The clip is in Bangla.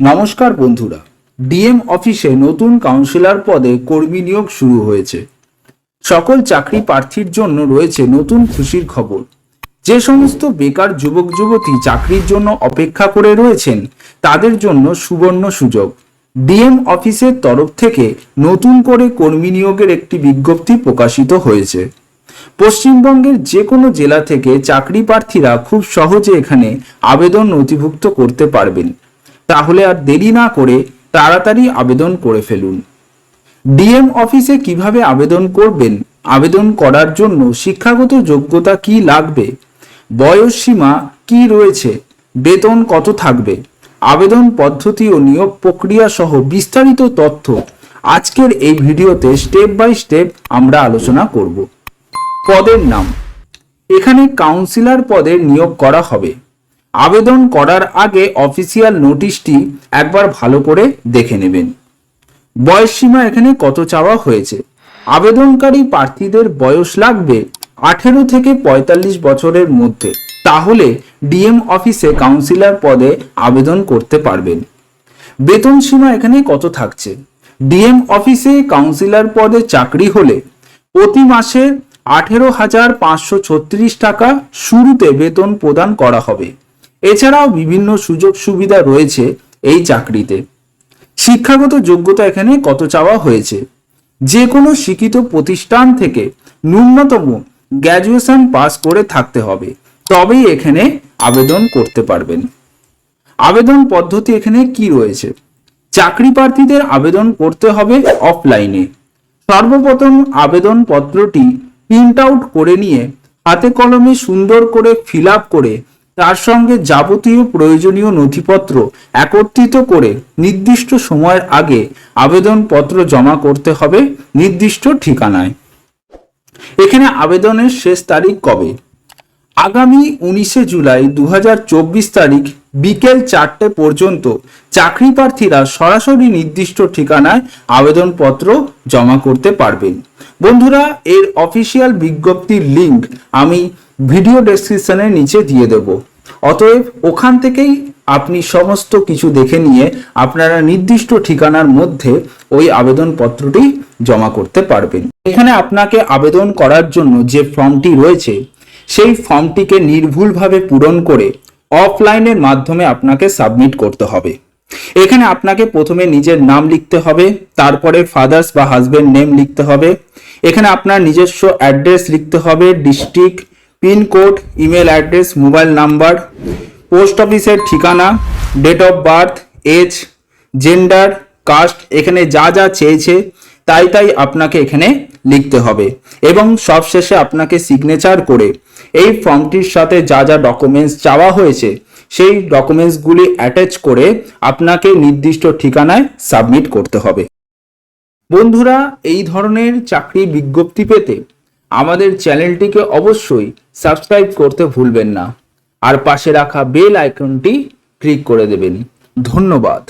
নমস্কার বন্ধুরা, ডিএম অফিসে নতুন কাউন্সিলর পদে কর্মী নিয়োগ শুরু হয়েছে। সকল চাকরি প্রার্থীর জন্য রয়েছে নতুন খুশির খবর। যে সমস্ত বেকার যুবক যুবতী চাকরির জন্য অপেক্ষা করে রয়েছেন তাদের জন্য সুবর্ণ সুযোগ। ডিএম অফিসের তরফ থেকে নতুন করে কর্মী নিয়োগের একটি বিজ্ঞপ্তি প্রকাশিত হয়েছে। পশ্চিমবঙ্গের যে কোনো জেলা থেকে চাকরি প্রার্থীরা খুব সহজে এখানে আবেদন নথিভুক্ত করতে পারবেন। তাহলে আর দেরি না করে তাড়াতাড়ি আবেদন করে ফেলুন। ডিএম অফিসে কিভাবে আবেদন করবেন, আবেদন করার জন্য শিক্ষাগত যোগ্যতা কি লাগবে, বয়স সীমা কি রয়েছে, বেতন কত থাকবে, আবেদন পদ্ধতি ও নিয়োগ প্রক্রিয়া সহ বিস্তারিত তথ্য আজকের এই ভিডিওতে স্টেপ বাই স্টেপ আমরা আলোচনা করব। পদের নাম, এখানে কাউন্সিলর পদে নিয়োগ করা হবে। আবেদন করার আগে অফিসিয়াল নোটিশটি একবার ভালো করে দেখে নেবেন। বয়স সীমা এখানে কত চাওয়া হয়েছে, আবেদনকারী প্রার্থীদের বয়স লাগবে 18 থেকে 45 বছরের মধ্যে, তাহলে ডিএম অফিসে কাউন্সিলর পদে আবেদন করতে পারবেন। বেতন সীমা এখানে কত থাকছে, ডিএম অফিসে কাউন্সিলর পদে চাকরি হলে প্রতি মাসে 18,536 টাকা শুরুতে বেতন প্রদান করা হবে। এছাড়াও বিভিন্ন সুযোগ সুবিধা রয়েছে এই চাকরিতে। শিক্ষাগত যোগ্যতা এখানে কত চাওয়া হয়েছে, যে কোনো শিক্ষিত প্রতিষ্ঠান থেকে ন্যূনতম গ্র্যাজুয়েশন পাস করে থাকতে হবে, তবেই এখানে আবেদন করতে পারবেন। আবেদন পদ্ধতি এখানে কি রয়েছে, চাকরি প্রার্থীদের আবেদন করতে হবে অফলাইনে। সর্বপ্রথম আবেদন পত্রটি প্রিন্ট আউট করে নিয়ে হাতে কলমে সুন্দর করে ফিল আপ করে তার সঙ্গে যাবতীয় প্রয়োজনীয় নথিপত্র একত্রিত করে নির্দিষ্ট সময়ের আগে আবেদনপত্র জমা করতে হবে নির্দিষ্ট ঠিকানায়। এখানে আবেদনের শেষ তারিখ কবে, আগামী 19 জুলাই 2024 তারিখ বিকেল 4টে পর্যন্ত চাকরি প্রার্থীরা সরাসরি নির্দিষ্ট ঠিকানায় আবেদনপত্র জমা করতে পারবেন। বন্ধুরা, এর অফিসিয়াল বিজ্ঞপ্তির লিঙ্ক আমি ভিডিও ডেসক্রিপশনের নিচে দিয়ে দেব, অতএব ওখান থেকেই আপনি সমস্ত কিছু দেখে নিয়ে আপনারা নির্দিষ্ট ঠিকানার মধ্যে ওই আবেদনপত্রটি জমা করতে পারবেন। এখানে আপনাকে আবেদন করার জন্য যে ফর্মটি রয়েছে সেই ফর্মটিকে নির্ভুলভাবে পূরণ করে অফলাইনের মাধ্যমে আপনাকে সাবমিট করতে হবে। এখানে আপনাকে প্রথমে নিজের নাম লিখতে হবে, তারপরে ফাদার্স বা হাজবেন্ড নেম লিখতে হবে। এখানে আপনার নিজস্ব অ্যাড্রেস লিখতে হবে, district, pin code, email address, mobile number, post অফিসের ঠিকানা, date of birth, age, gender, caste, এখানে যা যা চেয়েছে তাই আপনাকে এখানে লিখতে হবে এবং সবশেষে আপনাকে সিগনেচার করে এই ফর্মটির সাথে যা যা ডকুমেন্টস চাওয়া হয়েছে সেই ডকুমেন্টসগুলি অ্যাটাচ করে আপনাকে নির্দিষ্ট ঠিকানায় সাবমিট করতে হবে। বন্ধুরা, এই ধরনের চাকরি বিজ্ঞপ্তি পেতে আমাদের চ্যানেলটিকে অবশ্যই সাবস্ক্রাইব করতে ভুলবেন না আর পাশে রাখা বেল আইকনটি ক্লিক করে দেবেন। ধন্যবাদ।